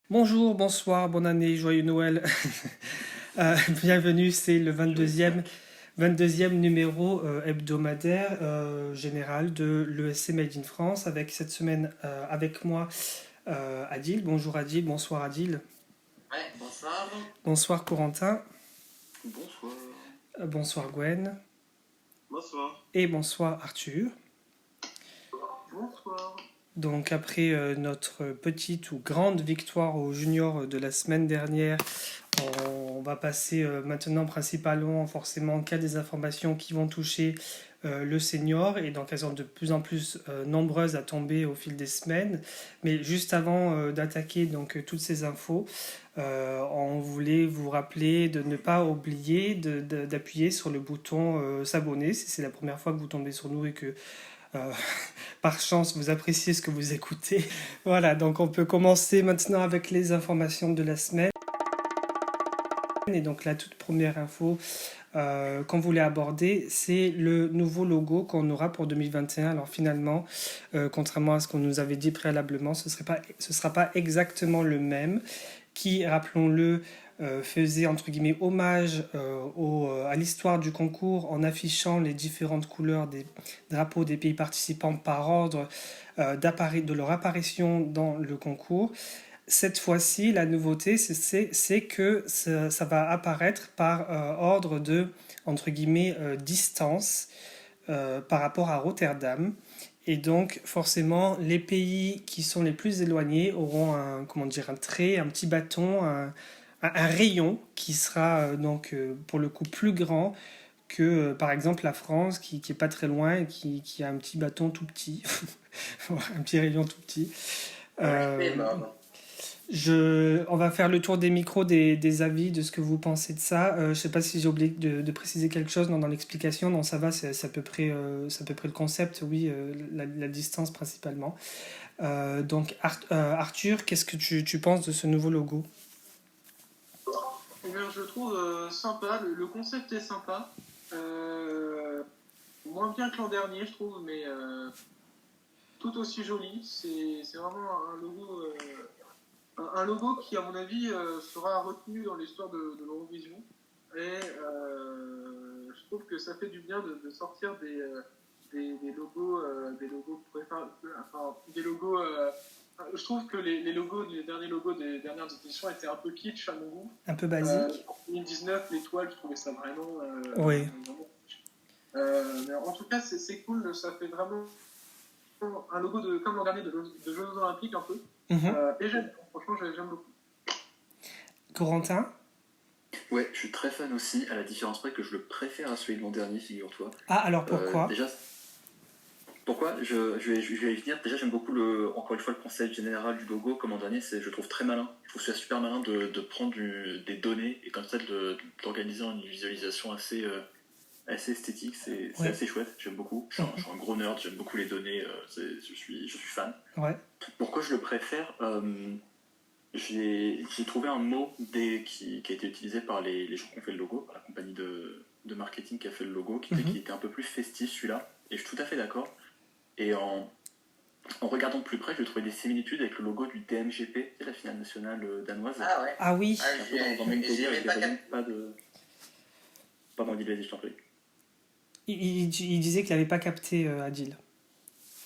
Bonjour, bonsoir, bonne année, joyeux Noël. Bienvenue, c'est le Joyeux Noël. 22e numéro hebdomadaire général de l'ESC Made in France avec cette semaine avec moi Adil. Bonjour Adil, bonsoir Adil. Ouais, bonsoir. Bonsoir Corentin, Bonsoir. bonsoir Gwen Bonsoir. et bonsoir Arthur. Bonsoir. Donc après notre petite ou grande victoire aux juniors de la semaine dernière, on va passer maintenant principalement forcément qu'à des informations qui vont toucher le senior et donc elles sont de plus en plus nombreuses à tomber au fil des semaines. Mais juste avant d'attaquer donc toutes ces infos, on voulait vous rappeler de ne pas oublier d'appuyer sur le bouton s'abonner si c'est la première fois que vous tombez sur nous et que euh, par chance vous appréciez ce que vous écoutez. Voilà, donc on peut commencer maintenant avec les informations de la semaine. Et donc la toute première info qu'on voulait aborder, c'est le nouveau logo qu'on aura pour 2021. Alors finalement, contrairement à ce qu'on nous avait dit préalablement, ce sera pas exactement le même, qui, rappelons-le, faisait entre guillemets hommage à l'histoire du concours en affichant les différentes couleurs des drapeaux des pays participants par ordre de leur apparition dans le concours. Cette fois-ci, la nouveauté, c'est que ça va apparaître par ordre de, entre guillemets, distance par rapport à Rotterdam. Et donc, forcément, les pays qui sont les plus éloignés auront un, comment dire, un trait, un petit bâton, un rayon qui sera donc pour le coup plus grand que, par exemple, la France qui est pas très loin et qui a un petit bâton tout petit, un petit rayon tout petit. Ouais, Euh, c'est mort. on va faire le tour des micros, des avis, de ce que vous pensez de ça. Je ne sais pas si j'ai oublié de préciser quelque chose dans l'explication. Non, ça va, c'est à peu près le concept, oui, la distance principalement. Donc, Arthur, qu'est-ce que tu penses de ce nouveau logo? Eh bien, je le trouve sympa. Le concept est sympa. Euh, Moins bien que l'an dernier, je trouve, mais tout aussi joli. C'est vraiment un logo qui, à mon avis, sera retenu dans l'histoire de l'Eurovision. Et je trouve que ça fait du bien de sortir des logos enfin, des logos. Je trouve que les derniers logos des dernières éditions étaient un peu kitsch à mon goût. Un peu basique? En 2019, l'étoile, je trouvais ça Oui. vraiment kitsch. Mais en tout cas, c'est cool. Ça fait vraiment un logo comme l'an dernier de Jeux Olympiques un peu. Mhm. Et franchement, j'aime beaucoup. Corentin? Ouais, je suis très fan aussi, à la différence près que je le préfère à celui de l'an dernier, figure-toi. Ah, alors pourquoi? Déjà, pourquoi je vais y venir. Déjà, j'aime beaucoup, encore une fois, le concept général du logo. Comme l'an dernier, je trouve très malin. Je trouve ça super malin de prendre des données et comme ça d'organiser une visualisation assez esthétique. C'est Ouais. assez chouette, j'aime beaucoup. Je suis un gros nerd, j'aime beaucoup les données, je suis fan. Ouais. Pourquoi je le préfère j'ai trouvé un mot qui a été utilisé par les gens qui ont fait le logo, par la compagnie de marketing qui a fait le logo, qui était un peu plus festif celui-là, et je suis tout à fait d'accord. Et en regardant de plus près, je trouvais des similitudes avec le logo du DMGP, c'est la finale nationale danoise. Ah ouais. Ah oui. C'est un peu dans le même délire, avec des rayons, pas de... Pardon, dis, vas-y, je t'en prie. Il disait qu'il n'avait pas capté Adil.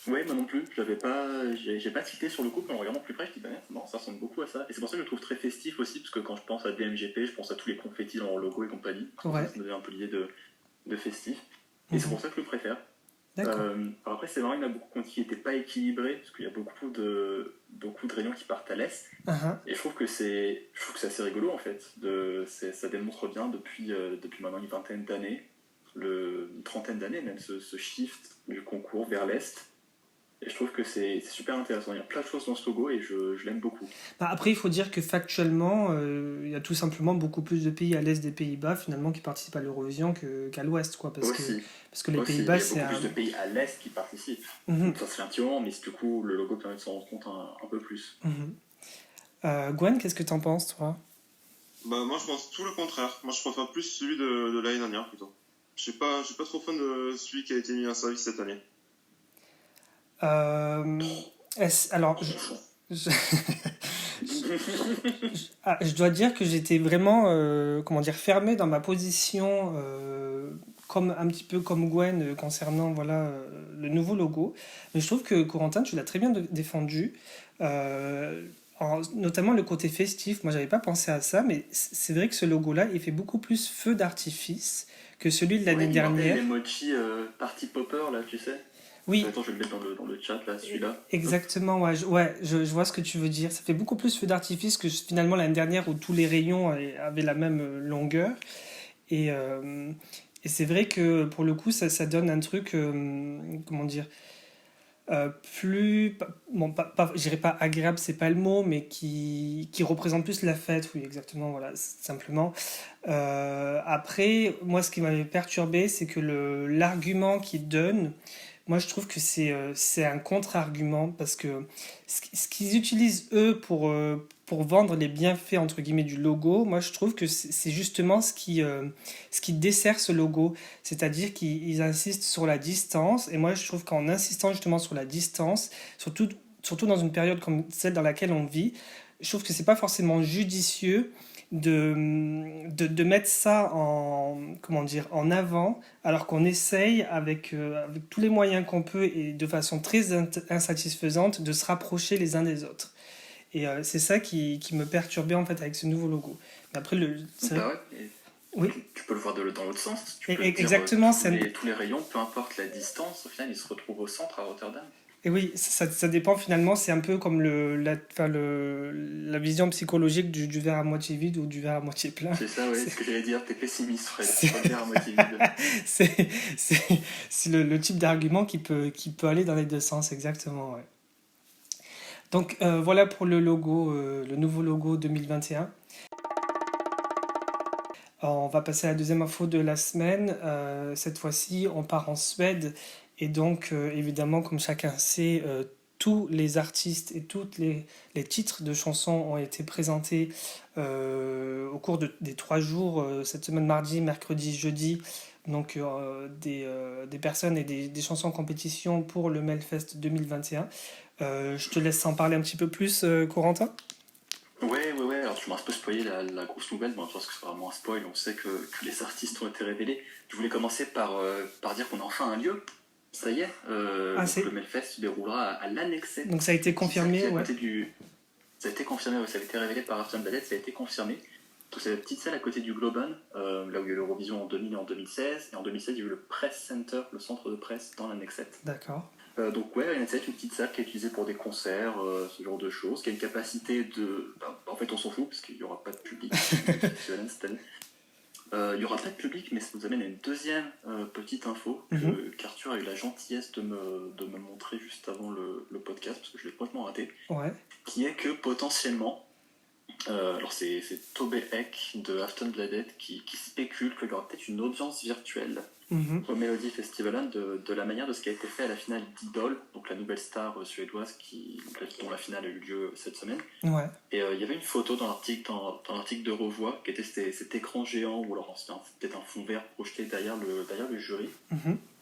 Ouais, moi non plus, j'ai pas cité sur le coup, mais en regardant plus près, je dis, bah non, ça ressemble beaucoup à ça. Et c'est pour ça que je le trouve très festif aussi, parce que quand je pense à DMGP, je pense à tous les confettis dans leur logo et compagnie. Ouais. Ça me donne un peu l'idée de festif. Et c'est pour ça que je le préfère. D'accord. Alors après, c'est marrant, il y en a beaucoup qui n'étaient pas équilibrés, parce qu'il y a beaucoup de rayons qui partent à l'est. Uh-huh. Et je trouve que c'est assez rigolo en fait. Ça démontre bien depuis maintenant une vingtaine d'années, une trentaine d'années même, ce shift du concours vers l'est. Et je trouve que c'est super intéressant. Il y a plein de choses dans ce logo et je l'aime beaucoup. Bah, après, il faut dire que factuellement, il y a tout simplement beaucoup plus de pays à l'est des Pays-Bas finalement qui participent à l'Eurovision qu'à l'ouest, quoi. Parce que les Pays-Bas, il y a beaucoup plus de pays à l'est qui participent. Mm-hmm. Ça se fait un petit moment, mais du coup, le logo permet de s'en rendre compte un peu plus. Mm-hmm. Gwen, qu'est-ce que t'en penses, toi? Bah moi je pense tout le contraire. Moi je préfère plus celui de l'année dernière plutôt. Je suis pas trop fan de celui qui a été mis en service cette année. Alors, je- je dois dire que j'étais vraiment, comment dire, fermé dans ma position, comme un petit peu comme Gwen, concernant voilà le nouveau logo. Mais je trouve que Corentin, tu l'as très bien défendu. Notamment le côté festif. Moi, j'avais pas pensé à ça, mais c'est vrai que ce logo-là, il fait beaucoup plus feu d'artifice que celui de l'année Ouais, il me rappelle dernière. l'emoji Party Popper, là, tu sais. Oui, Attends, je vais le mettre dans le chat, là, celui-là. exactement, ouais, je vois ce que tu veux dire. Ça fait beaucoup plus feu d'artifice que finalement l'année dernière où tous les rayons avaient la même longueur. Et, euh, et c'est vrai que pour le coup, ça donne un truc, comment dire, plus, bon, je dirais pas agréable, c'est pas le mot, mais qui représente plus la fête, oui, exactement, voilà, simplement. Après, moi, ce qui m'avait perturbé, c'est que l'argument qu'ils donnent, moi, je trouve que c'est un contre-argument parce que ce qu'ils utilisent eux pour vendre les bienfaits entre guillemets du logo, moi, je trouve que c'est justement ce qui dessert ce logo. C'est-à-dire qu'ils insistent sur la distance. Et moi, je trouve qu'en insistant justement sur la distance, surtout dans une période comme celle dans laquelle on vit, je trouve que c'est pas forcément judicieux de mettre ça comment dire, en avant, alors qu'on essaye avec tous les moyens qu'on peut et de façon très insatisfaisante de se rapprocher les uns des autres. Et c'est ça qui me perturbait en fait avec ce nouveau logo. Mais après, Bah ouais, et oui, tu peux le voir dans l'autre sens. Tu peux te dire exactement. tous les rayons, peu importe la distance, au final, ils se retrouvent au centre à Rotterdam. Et oui, ça dépend finalement, c'est un peu comme la vision psychologique du verre à moitié vide ou du verre à moitié plein. C'est ça, ouais, ce que j'allais dire, t'es pessimiste, Fred. C'est- Tu vas le dire à moitié vide. C'est c'est le type d'argument qui peut aller dans les deux sens, exactement. Ouais. Donc voilà pour le logo, le nouveau logo 2021. Alors, on va passer à la deuxième info de la semaine. Cette fois-ci, on part en Suède. Et donc, évidemment, comme chacun sait, tous les artistes et tous les titres de chansons ont été présentés au cours des 3 jours, cette semaine mardi, mercredi, jeudi. Donc, des personnes et des chansons en compétition pour le Melfest 2021. Je te laisse en parler un petit peu plus, Corentin. Ouais, alors tu m'as un peu spoilé la grosse nouvelle, mais je pense que c'est vraiment un spoil, on sait que les artistes ont été révélés. Je voulais commencer par dire qu'on a enfin un lieu. Ça y est, donc le Melfest se déroulera à l'Annexet. Donc ça a été confirmé, ouais. Ça a été confirmé, ouais, ça a été révélé par Artem Bladet, ça a été confirmé. Donc c'est la petite salle à côté du Globan, là où il y a eu l'Eurovision en 2000 et en 2016. Et en 2016, il y a eu le Press Center, le centre de presse dans l'Annexet. D'accord. Donc ouais, l'Annexet est une petite salle qui est utilisée pour des concerts, ce genre de choses, qui a une capacité de... en fait, on s'en fout, parce qu'il n'y aura pas de public cette année. Il n'y aura pas de public, mais ça nous amène à une deuxième petite info qu'Arthur a eu la gentillesse de me montrer juste avant le podcast, parce que je l'ai complètement raté, Ouais. qui est que potentiellement, alors c'est Tobé Eck de Aftonbladet qui spécule qu'il y aura peut-être une audience virtuelle au Melody Festival de la manière de ce qui a été fait à la finale d'Idol, donc la nouvelle star suédoise dont la finale a eu lieu cette semaine. Ouais. Et il y avait une photo dans l'article de Revoix qui était cet écran géant, ou alors c'était peut-être un fond vert projeté derrière le jury.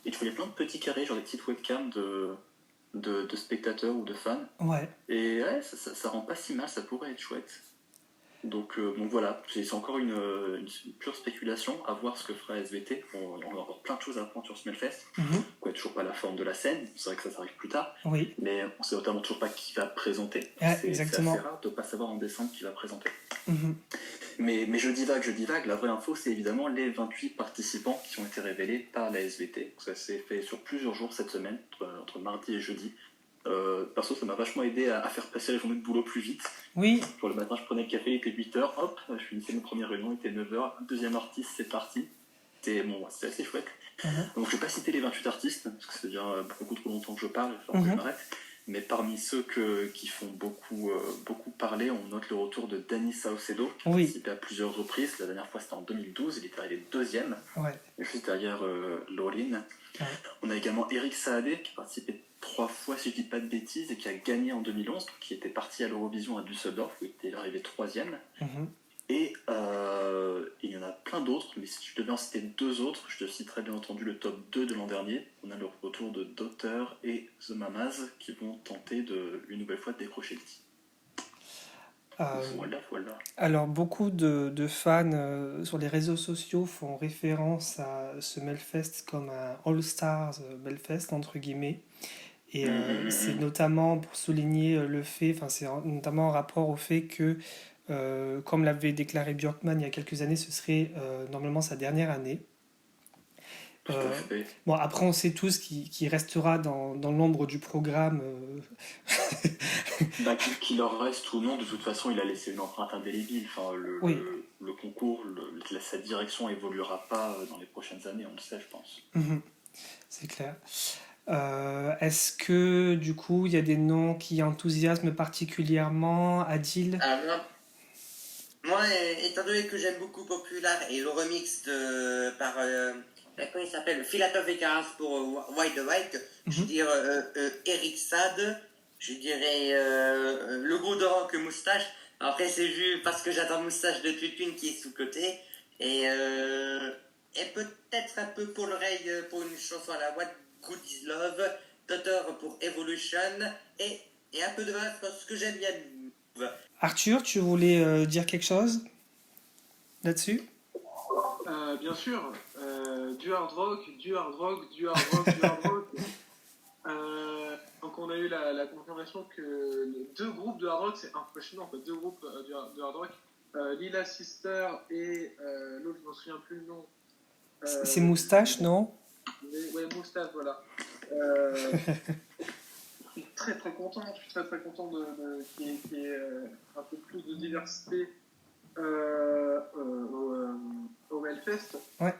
Et tu voyais plein de petits carrés, genre des petites webcams de spectateurs ou de fans. Ouais. Et ouais, ça rend pas si mal, ça pourrait être chouette. Donc voilà, c'est encore une pure spéculation, à voir ce que fera SVT. On a encore plein de choses à apprendre sur ce Melfest. On n'a toujours pas la forme de la scène, c'est vrai que ça arrive plus tard. Oui. Mais on sait notamment toujours pas qui va présenter. Exactement. C'est assez rare de ne pas savoir en décembre qui va présenter. Mais je divague. La vraie info, c'est évidemment les 28 participants qui ont été révélés par la SVT. Ça s'est fait sur plusieurs jours cette semaine, entre mardi et jeudi. Perso, ça m'a vachement aidé à faire passer la journée de boulot plus vite. Oui. Pour le matin, je prenais le café, il était 8h, hop, je finissais ma première réunion, il était 9h, deuxième artiste, c'est parti. C'était assez chouette. Donc je vais pas citer les 28 artistes, parce que c'est déjà beaucoup trop longtemps que je parle, il va falloir que je m'arrête. Mais parmi ceux qui font beaucoup parler, on note le retour de Danny Saucedo, qui a participé à plusieurs reprises. La dernière fois, c'était en 2012, il était arrivé deuxième. Ouais. Et juste derrière Laureline. Ouais. On a également Eric Saadé, qui a participé 3 fois, si je dis pas de bêtises, et qui a gagné en 2011, donc qui était parti à l'Eurovision à Düsseldorf, où il était arrivé 3e. Et il y en a plein d'autres, mais si je devais en citer deux autres, je te citerai bien entendu le top 2 de l'an dernier. On a le retour de Daughter et The Mamas qui vont tenter une nouvelle fois de décrocher le titre. Voilà, voilà. Alors, beaucoup de fans sur les réseaux sociaux font référence à ce Melfest comme un All-Stars Melfest, entre guillemets. Et c'est notamment pour souligner le fait, enfin, c'est notamment en rapport au fait que, comme l'avait déclaré Björkman il y a quelques années, ce serait normalement sa dernière année. Tout à fait. Bon, après, on sait tous qu'il restera dans l'ombre du programme. Qu'il leur reste ou non, de toute façon, il a laissé une empreinte indélébile. Enfin, Oui. le concours, sa direction évoluera pas dans les prochaines années, on le sait, je pense. C'est clair. Est-ce que, du coup, il y a des noms qui enthousiasment particulièrement Adil? Moi, étant donné que j'aime beaucoup Popular et le remix par comment il s'appelle, Philadelphia pour White the White, je veux dire Eric Sade, je dirais le gros de rock Moustache. Après, c'est juste parce que j'attends Moustache de Tutune qui est sous-côté. Et peut-être un peu pour l'oreille pour une chanson à la What Good Is Love, Daughter pour Evolution, et un peu de masse parce que j'aime bien. Arthur, tu voulais dire quelque chose là-dessus? Bien sûr, du hard rock, du hard rock, du hard rock, du hard rock. Donc on a eu la confirmation que les deux groupes de hard rock, c'est impressionnant, quoi, deux groupes de hard rock, Lila Sister et l'autre, je ne me souviens plus le nom. C'est Moustache, non? Ouais, Moustache, voilà. Je suis très très content, qu'il y ait un peu plus de diversité au Hellfest. Ouais.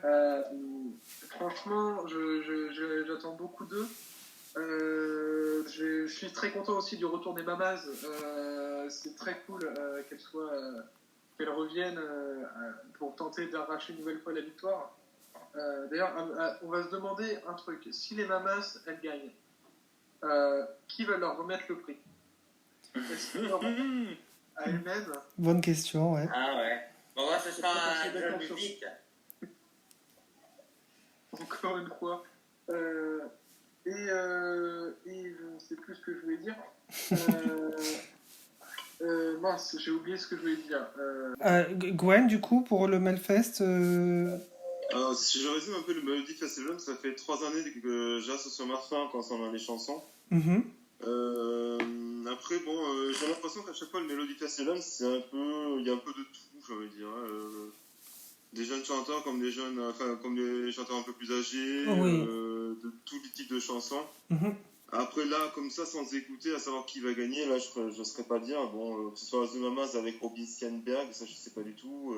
Franchement, j'attends beaucoup d'eux. Je suis très content aussi du retour des Mamas. C'est très cool qu'elles reviennent pour tenter d'arracher une nouvelle fois la victoire. D'ailleurs, on va se demander un truc. Si les Mamas, elles gagnent, qui va leur remettre le prix? Est-ce que à elles-mêmes? Bonne question, ouais. Ah ouais. Bon, moi, ce sera un jeu musique. Encore une fois. Et je ne sais plus ce que je voulais dire. Mince, j'ai oublié ce que je voulais dire. Gwen, du coup, pour le Melfest, Alors, si je résume un peu le Melody Festival, ça fait 3 années que j'associe Martin quand on a les chansons. Après, bon, j'ai l'impression qu'à chaque fois, le Melody Festival, il y a un peu de tout, j'ai envie de dire. Des jeunes chanteurs comme comme des chanteurs un peu plus âgés, de tous les types de chansons. Après, là, comme ça, sans écouter, à savoir qui va gagner, là, je ne saurais pas dire. Bon, que ce soit The Mamas avec Robin Steinberg, ça, je ne sais pas du tout.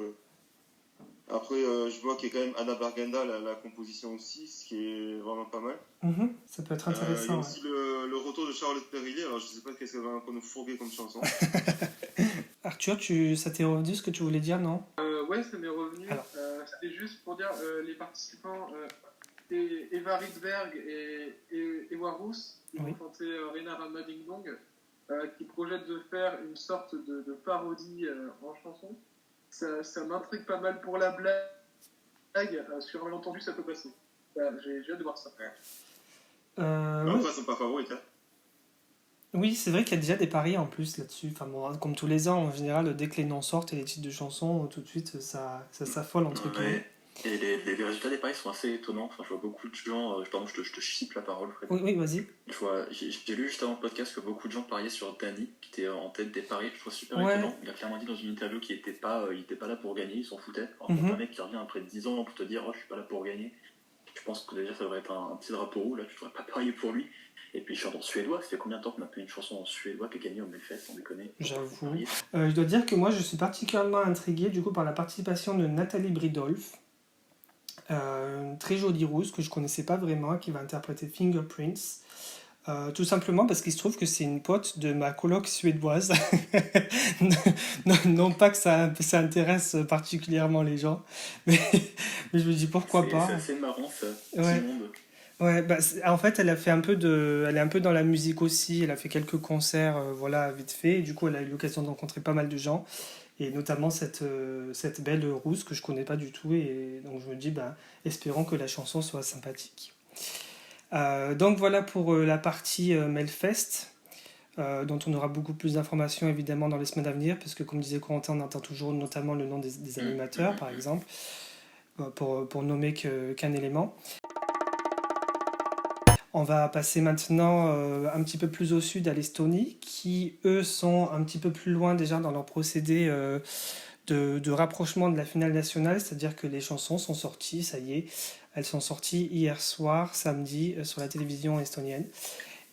Après, je vois qu'il y a quand même Anna Bergenda, la composition aussi, ce qui est vraiment pas mal. Ça peut être Il y intéressant. a aussi le retour de Charlotte Perrier, alors je sais pas qu'est-ce qu'elle va nous fourguer comme chanson. Arthur, ça t'est revenu ce que tu voulais dire, non? Ouais, ça m'est revenu. C'était juste pour dire les participants Eva Rydberg et Ewa Rousse, qui vont chanter Rena Rama Ding Dong, qui projettent de faire une sorte de parodie en chanson. Ça m'intrigue pas mal pour la blague. Sur un malentendu, ça peut passer. J'ai hâte de voir ça. Enfin, ils sont pas favorites, hein. Oui, c'est vrai qu'il y a déjà des paris en plus là-dessus. Enfin, bon, comme tous les ans, en général, dès que les noms sortent et les titres de chansons, tout de suite, ça s'affole entre guillemets. Et les résultats des paris sont assez étonnants. Enfin, je vois beaucoup de gens. Pardon, je te chipe la parole, Fred. Oui, vas-y. J'ai lu juste avant le podcast que beaucoup de gens pariaient sur Danny, qui était en tête des paris. Je trouve super Ouais. étonnant. Il a clairement dit dans une interview qu'il était pas là pour gagner, il s'en foutait. Alors, un mec qui revient après 10 ans pour te dire, oh, je suis pas là pour gagner. Je pense que déjà, ça devrait être un petit drapeau rouge. Là, tu devrais pas parier pour lui. Et puis, il chante en suédois. Ça fait combien de temps qu'on a fait une chanson en suédois qui a gagné au Melfest, sans déconner? J'avoue. Je dois dire que moi, je suis particulièrement intrigué du coup par la participation de Nathalie Bridolph, une très jolie rousse que je connaissais pas vraiment, qui va interpréter Fingerprints. Tout simplement parce qu'il se trouve que c'est une pote de ma coloc suédoise. non pas que ça intéresse particulièrement les gens, mais je me dis pourquoi pas. C'est assez marrant ça, Ouais. petit monde. Ouais, en fait, elle est un peu dans la musique aussi. Elle a fait quelques concerts, voilà, vite fait. Et du coup, elle a eu l'occasion de rencontrer pas mal de gens. et notamment cette belle rousse que je connais pas du tout, et donc je me dis, espérons que la chanson soit sympathique. Donc voilà pour la partie Melfest, dont on aura beaucoup plus d'informations évidemment dans les semaines à venir, parce que comme disait Corentin, on attend toujours notamment le nom des animateurs, par exemple, pour nommer qu'un élément. On va passer maintenant un petit peu plus au sud, à l'Estonie, qui eux sont un petit peu plus loin déjà dans leur procédé de rapprochement de la finale nationale, c'est-à-dire que les chansons sont sorties, ça y est, elles sont sorties hier soir, samedi, sur la télévision estonienne,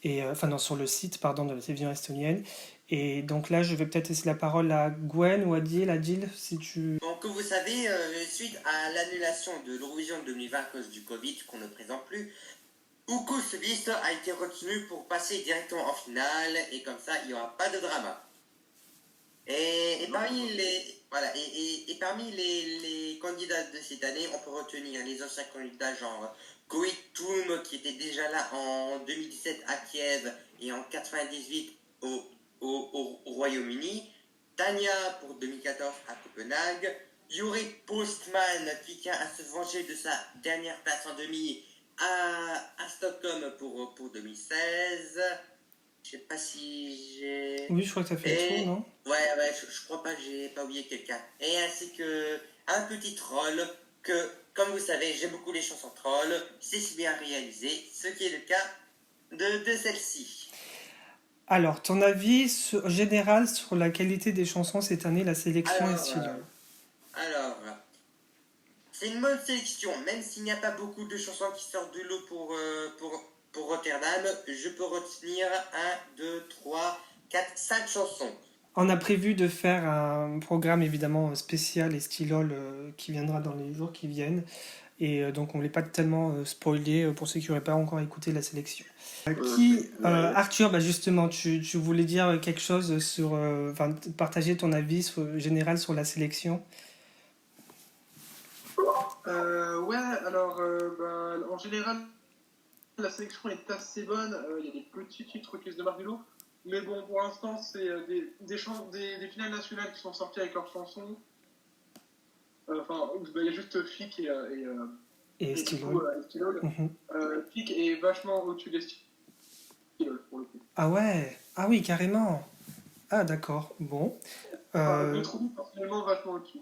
et enfin non, sur le site, pardon, de la télévision estonienne. Et donc là, je vais peut-être laisser la parole à Gwen ou à Adil, si tu... Donc, comme vous savez, suite à l'annulation de l'Eurovision 2020 à cause du Covid, qu'on ne présente plus, Uku Soliste a été retenu pour passer directement en finale, et comme ça, il n'y aura pas de drama. Et parmi parmi les candidats de cette année, on peut retenir les anciens candidats genre Koitum, qui était déjà là en 2017 à Kiev et en 98 au Royaume-Uni, Tania pour 2014 à Copenhague, Yuri Postman qui tient à se venger de sa dernière place en demi à Stockholm pour 2016. Je sais pas si j'ai... Oui, je crois que ça fait le tour, non? Ouais, je crois pas que j'ai pas oublié quelqu'un. Et ainsi que un petit troll que, comme vous savez, j'aime beaucoup les chansons trolls, c'est si bien réalisé, ce qui est le cas de celle-ci. Alors, ton avis général sur la qualité des chansons cette année, la sélection Alors, estivale? Alors, c'est une bonne sélection, même s'il n'y a pas beaucoup de chansons qui sortent du lot pour Rotterdam, je peux retenir 1, 2, 3, 4, 5 chansons. On a prévu de faire un programme évidemment spécial Estilol qui viendra dans les jours qui viennent. Et donc on ne voulait pas tellement spoiler pour ceux qui n'auraient pas encore écouté la sélection. Arthur, justement, tu voulais dire quelque chose sur... partager ton avis général sur la sélection? Ouais, alors en général, la sélection est assez bonne. Il y a des petits titres qui se démarquent du lot. Mais bon, pour l'instant, c'est des finales nationales qui sont sorties avec leurs chansons. Il y a juste Fick Et Estilol. Fick est vachement au-dessus d'Estilol, pour le coup. Ah ouais, ah oui, carrément. Ah d'accord, bon. Je le trouve personnellement vachement au-dessus.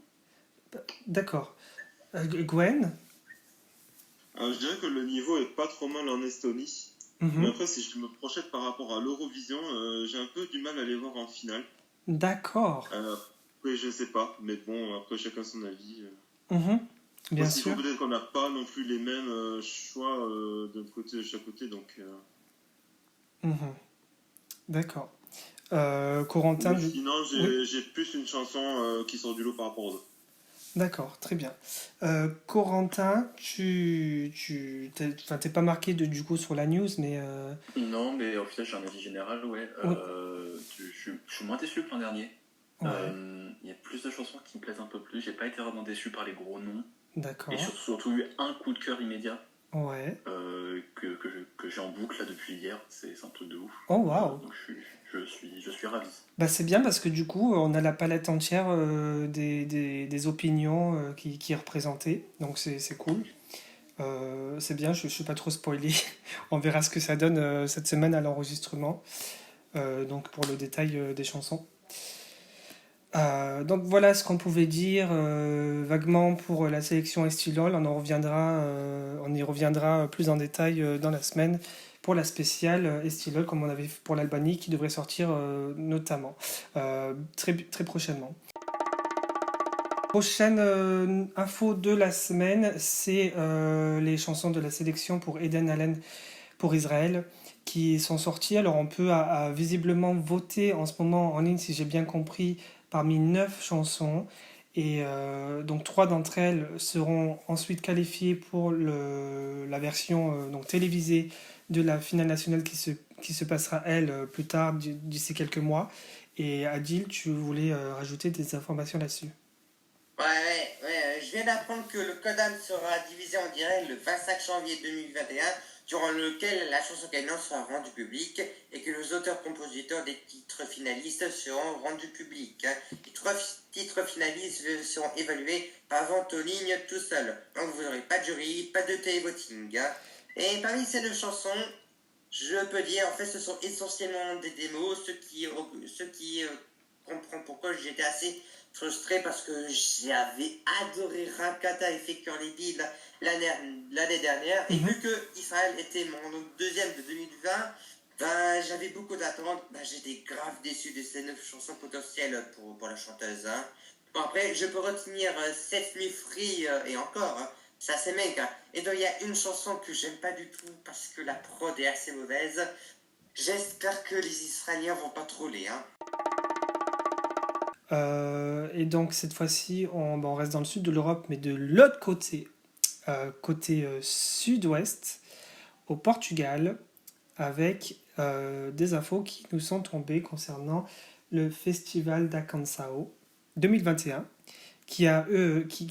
D'accord. Gwen? Alors, je dirais que le niveau est pas trop mal en Estonie. Mais après, si je me projette par rapport à l'Eurovision, j'ai un peu du mal à les voir en finale. D'accord. Oui, je sais pas, mais bon, après chacun son avis. Bien sûr. Peut-être qu'on n'a pas non plus les mêmes choix d'un côté de chaque côté, donc. D'accord. Corentin. Mais sinon, j'ai plus une chanson qui sort du lot par rapport aux autres. D'accord, très bien. Corentin, t'es pas marqué du coup sur la news, mais... Non, mais au final, j'ai un avis général, ouais. Je suis moins déçu que l'an dernier. Ouais. Il y a plus de chansons qui me plaisent un peu plus. J'ai pas été vraiment déçu par les gros noms. D'accord. Et surtout eu un coup de cœur immédiat. Ouais. Que j'ai en boucle là depuis hier. C'est un truc de ouf. Oh waouh. Donc je suis ravi. C'est bien parce que du coup, on a la palette entière des opinions qui est représentée. Donc c'est cool. C'est bien, je suis pas trop spoilé. On verra ce que ça donne cette semaine à l'enregistrement. Donc pour le détail des chansons. Donc voilà ce qu'on pouvait dire vaguement pour la sélection Estilol. On y reviendra plus en détail dans la semaine pour la spéciale Estilol, comme on avait fait pour l'Albanie, qui devrait sortir notamment très, très prochainement. Prochaine info de la semaine, c'est les chansons de la sélection pour Eden Allen pour Israël qui sont sorties. Alors on peut visiblement voter en ce moment en ligne, si j'ai bien compris, parmi 9 chansons. Et donc 3 d'entre elles seront ensuite qualifiées pour la version télévisée de la finale nationale qui se passera, elle, plus tard, d'ici quelques mois. Et Adil, tu voulais rajouter des informations là-dessus? Ouais, je viens d'apprendre que le Codam sera divisé en direct le 25 janvier 2021 durant lequel la chanson gagnante sera rendue publique et que les auteurs-compositeurs des titres finalistes seront rendus publics. Les 3 titres finalistes seront évalués par vente en ligne tout seul. Donc vous n'aurez pas de jury, pas de télévoting. Et parmi ces 2 chansons, je peux dire, en fait, ce sont essentiellement des démos, ce qui comprend pourquoi j'étais assez frustré parce que j'avais adoré Rakata et Faker Lady l'année dernière. Et vu que Israël était mon deuxième de 2020, ben, j'avais beaucoup d'attentes. Ben, j'étais grave déçu de ces 9 chansons potentielles pour la chanteuse. Hein. Bon, après, je peux retenir Set Me Free et encore. Hein. Ça, c'est méga. Et donc, il y a une chanson que j'aime pas du tout parce que la prod est assez mauvaise. J'espère que les Israéliens vont pas troller. Hein. Et donc cette fois-ci, on reste dans le sud de l'Europe, mais de l'autre côté, côté sud-ouest, au Portugal, avec des infos qui nous sont tombées concernant le festival da Canção 2021,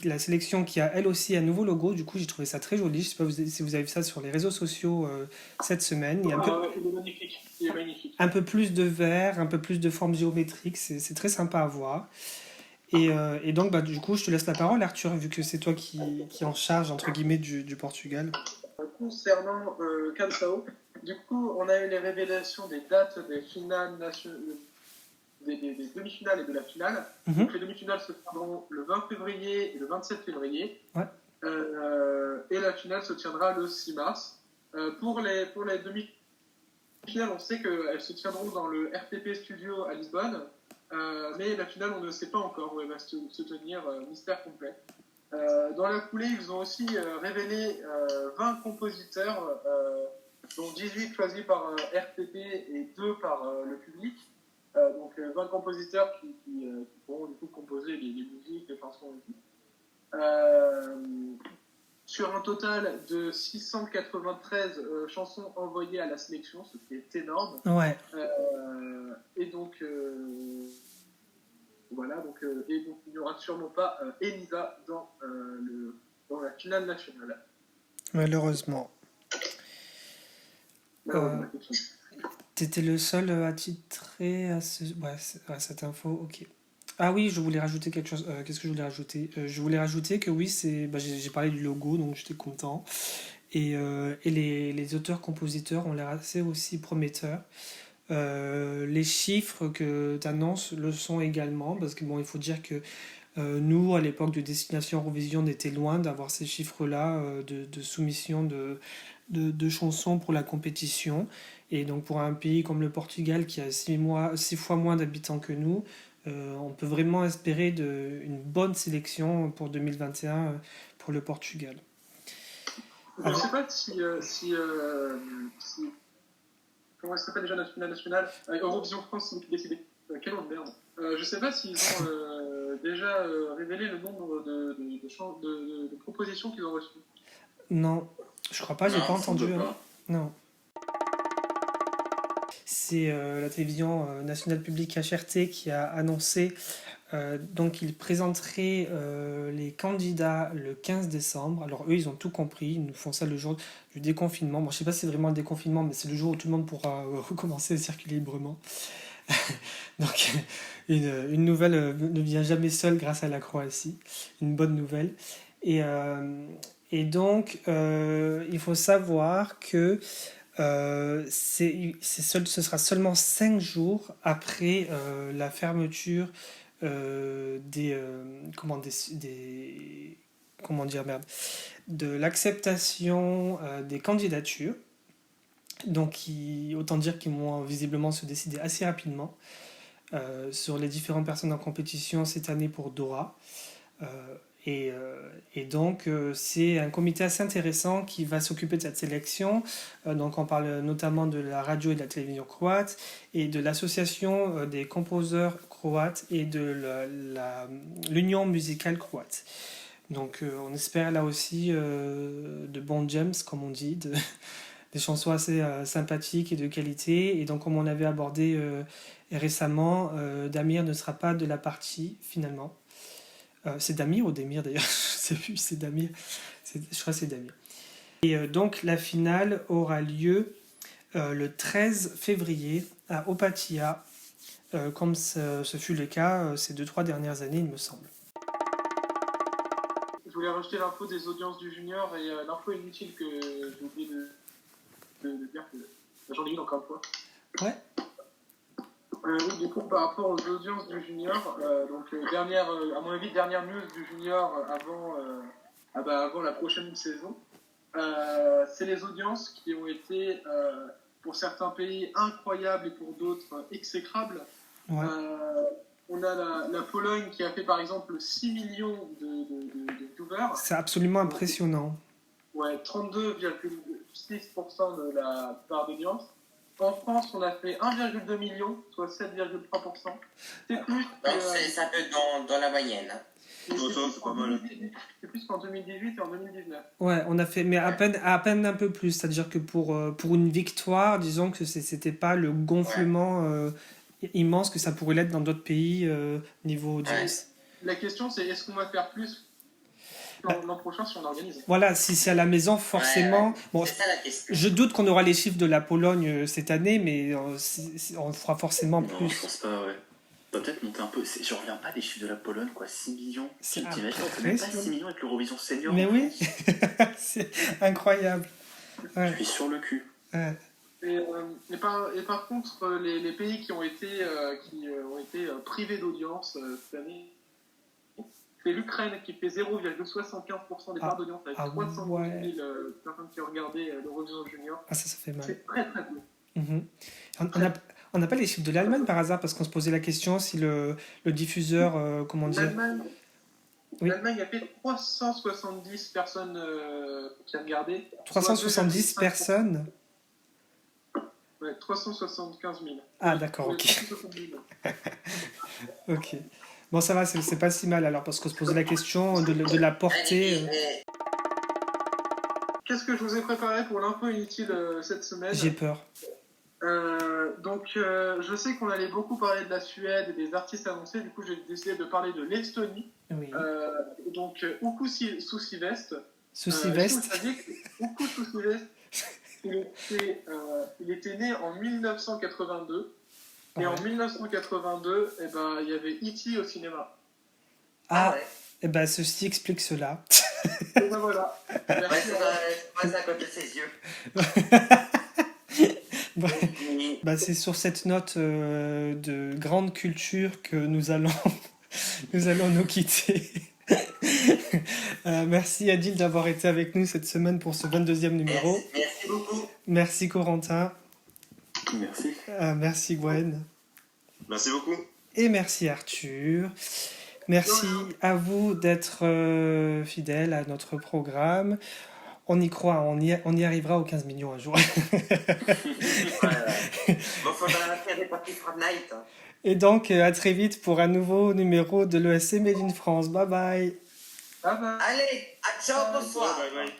la sélection qui a elle aussi un nouveau logo. Du coup, j'ai trouvé ça très joli. Je ne sais pas si vous avez vu ça sur les réseaux sociaux cette semaine. Il y a il est magnifique. Il est magnifique. un peu plus de vert, un peu plus de formes géométriques. C'est très sympa à voir. Et donc, bah, du coup, je te laisse la parole, Arthur, vu que c'est toi qui en charge, entre guillemets, du Portugal. Concernant Canção, du coup, on a eu les révélations des dates des finales des demi-finales et de la finale. Donc, les demi-finales se tiendront le 20 février et le 27 février. Ouais. Et la finale se tiendra le 6 mars. Pour les demi-finales, on sait qu'elles se tiendront dans le RTP Studio à Lisbonne. Mais la finale, on ne sait pas encore où elle va se tenir, mystère complet. Dans la foulée, ils ont aussi révélé 20 compositeurs, dont 18 choisis par RTP et 2 par le public. Donc 20 compositeurs qui pourront du coup composer les musiques, les chansons et tout. Sur un total de 693 chansons envoyées à la sélection, ce qui est énorme. Ouais. Et donc voilà, et donc il n'y aura sûrement pas Elisa dans la finale nationale. Malheureusement. Malheureusement. T'étais le seul attitré à cette info, ok. Ah oui, je voulais rajouter quelque chose. Qu'est-ce que je voulais rajouter? Je voulais rajouter que oui, j'ai parlé du logo, donc j'étais content. Et les auteurs-compositeurs ont l'air assez aussi prometteurs. Les chiffres que tu annonces le sont également, parce que bon, il faut dire que nous, à l'époque de Destination Eurovision, on était loin d'avoir ces chiffres-là de soumission de chansons pour la compétition. Et donc pour un pays comme le Portugal qui a 6 fois moins d'habitants que nous, on peut vraiment espérer une bonne sélection pour 2021 pour le Portugal. Je ne sais pas si comment ça s'appelle déjà la finale nationale Eurovision France, c'est décidé. Quelle honte, merde. Je ne sais pas s'ils ont déjà révélé le nombre de propositions qu'ils ont reçues. Non, je crois pas, j'ai pas entendu. Hein. Non. C'est la télévision nationale publique HRT qui a annoncé donc ils présenteraient les candidats le 15 décembre. Alors eux, ils ont tout compris, ils nous font ça le jour du déconfinement. Bon, je sais pas si c'est vraiment le déconfinement, mais c'est le jour où tout le monde pourra recommencer à circuler librement. Donc une nouvelle ne vient jamais seule grâce à la Croatie. Une bonne nouvelle. Et donc, il faut savoir que ce sera seulement 5 jours après la fermeture de l'acceptation des candidatures. Donc, autant dire qu'ils vont visiblement se décider assez rapidement sur les différentes personnes en compétition cette année pour Dora. Et donc, c'est un comité assez intéressant qui va s'occuper de cette sélection. Donc, on parle notamment de la radio et de la télévision croate et de l'association des composeurs croates et de l'union musicale croate. Donc, on espère là aussi de bons gems, comme on dit, des chansons assez sympathiques et de qualité. Et donc, comme on avait abordé récemment, Damir ne sera pas de la partie finalement. C'est Damir ou Demir d'ailleurs? Je sais plus, c'est Damir. Je crois que c'est Damir. Et donc la finale aura lieu le 13 février à Opatija, comme ce fut le cas ces 2-3 dernières années, il me semble. Je voulais rajouter l'info des audiences du junior et l'info inutile que j'ai oublié de dire que j'en ai une encore une fois. Ouais. Oui, du coup, par rapport aux audiences du junior, à mon avis, dernière news du junior avant la prochaine saison, c'est les audiences qui ont été, pour certains pays, incroyables et pour d'autres, exécrables. Ouais. On a la Pologne qui a fait par exemple 6 millions de viewers. C'est absolument impressionnant. Ouais, 32,6% de la part d'audience. En France, on a fait 1,2 million, soit 7,3%. C'est plus. Donc c'est un peu dans la moyenne. C'est pas mal. C'est plus qu'en 2018 et en 2019. Ouais, on a fait, mais à peine un peu plus. C'est-à-dire que pour une victoire, disons que c'était pas le gonflement immense que ça pourrait l'être dans d'autres pays niveau audience. La question, c'est est-ce qu'on va faire plus l'an prochain si on organise? Voilà, si c'est à la maison, forcément. Bon, c'est ça la question. je doute qu'on aura les chiffres de la Pologne cette année, mais on fera forcément Non, plus. je pense pas, ouais. On va peut-être monter un peu. Je reviens pas des chiffres de la Pologne, quoi. 6 millions. C'est T'imagines, on peut même pas 6 millions avec l'Eurovision Senior. Mais en oui, France. c'est incroyable. Je Ouais. suis sur le cul. Ouais. Et par contre, les pays qui ont été privés d'audience cette année, c'est l'Ukraine qui fait 0,75% des parts d'audience avec 312 000 personnes qui ont regardé l'Eurovision Junior. Ah, ça fait mal. C'est très très peu. Mhm. On n'a pas les chiffres de l'Allemagne par hasard, parce qu'on se posait la question si le diffuseur, comment dire... Oui. L'Allemagne a fait 370 personnes qui ont regardé. 370 personnes. Ouais, 375 000. Ah, d'accord, ok. 370 000. Ok. Bon, ça va, c'est pas si mal alors, parce qu'on se posait la question de la portée. Qu'est-ce que je vous ai préparé pour l'info inutile cette semaine? J'ai peur. Je sais qu'on allait beaucoup parler de la Suède et des artistes annoncés, du coup j'ai décidé de parler de l'Estonie. Oui. Uku Sussivest. Sous-Sylvestre. Vous saviez que Uku Sussivest, il était né en 1982. Et en 1982, il y avait E.T. au cinéma. Ah, ouais. et ben ceci explique cela. Et ben voilà. Ouais, Merci. c'est à côté de ses yeux. C'est sur cette note de grande culture que nous allons nous quitter. Merci Adil d'avoir été avec nous cette semaine pour ce 22e numéro. Merci beaucoup. Merci Corentin. Merci. Merci Gwen. Merci beaucoup. Et merci Arthur. Merci à vous d'être fidèles à notre programme. On y croit, on y arrivera aux 15 millions un jour. Voilà. Bon, faudra faire des parties Fortnite. Et donc, à très vite pour un nouveau numéro de l'ESC Made in France. Bye bye. Bye bye. Allez, à ciao, bonsoir. Bye bye.